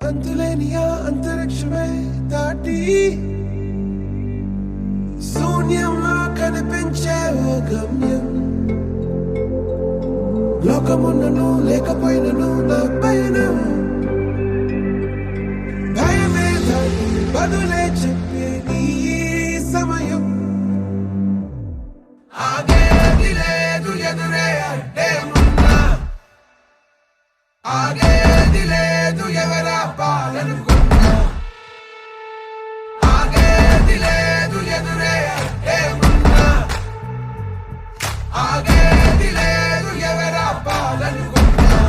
అంతులేని ఆ అంతరిక్షమే దాటి శూన్యంలో కనిపించే ఓ గమ్యం. లోకమున్నను లేకపోయినను నా పైన భయమే దాటి బదులే చెప్పే నీ సమయం. ఆగేది లేదు ఎదురే అడ్డే ఉన్నా, ఆగేది లేదు ఎవరా పాలనుకున్నా, ఆగేది లేదు ఎదురే అడ్డే ఉన్నా, ఆగేది లేదు ఎవరా పాలనుకున్నా.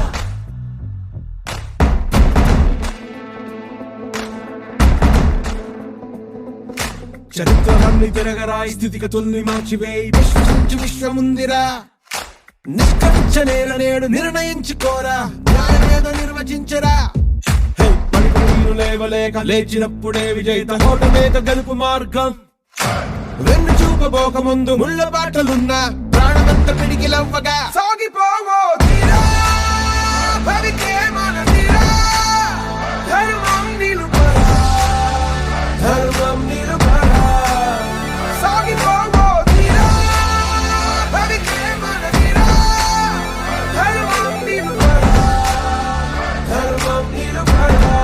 చరిత్రలన్నీ తిరగరాయి, స్థితిగతుల్ని మార్చివేయి, విశ్వసించు విశ్వముందిరా. నిష్కరించ నేల నేడు నిర్ణయించుకోరా, న్యాయమేదో నిర్వచించరా. పడిపోయిన లేవలేక లేచినప్పుడే విజయిత ఓటమేక గెలుపు మార్గం. వెన్ను చూపబోక ముందు ముళ్ళ బాటలున్నా ప్రాణమంత పిడికిలవ్వగా సాగిపోవో తీరా, భవితే మన తీరా. ధర్మం నిలుపరా, ధర్మం నిలుపరా, సాగిపోవో తీరా, భవితే మన తీరా. ధర్మం నిలుపరా, ధర్మం నిలుపరా.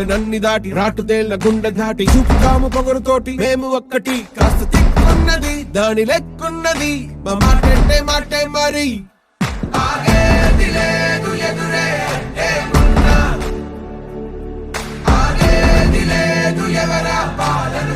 నన్ని దాటి రాటుదేళ్ల గుండె దాటి చూపుతాము పొగరుతోటి మేము ఒక్కటి. కాస్త తిక్కున్నది దాని లెక్కున్నది మా మాటంటే మాటే మరి. ఆగేది లేదు ఎదురే అడ్డే ఉన్నా, ఆగేది లేదు ఎవరా పాలన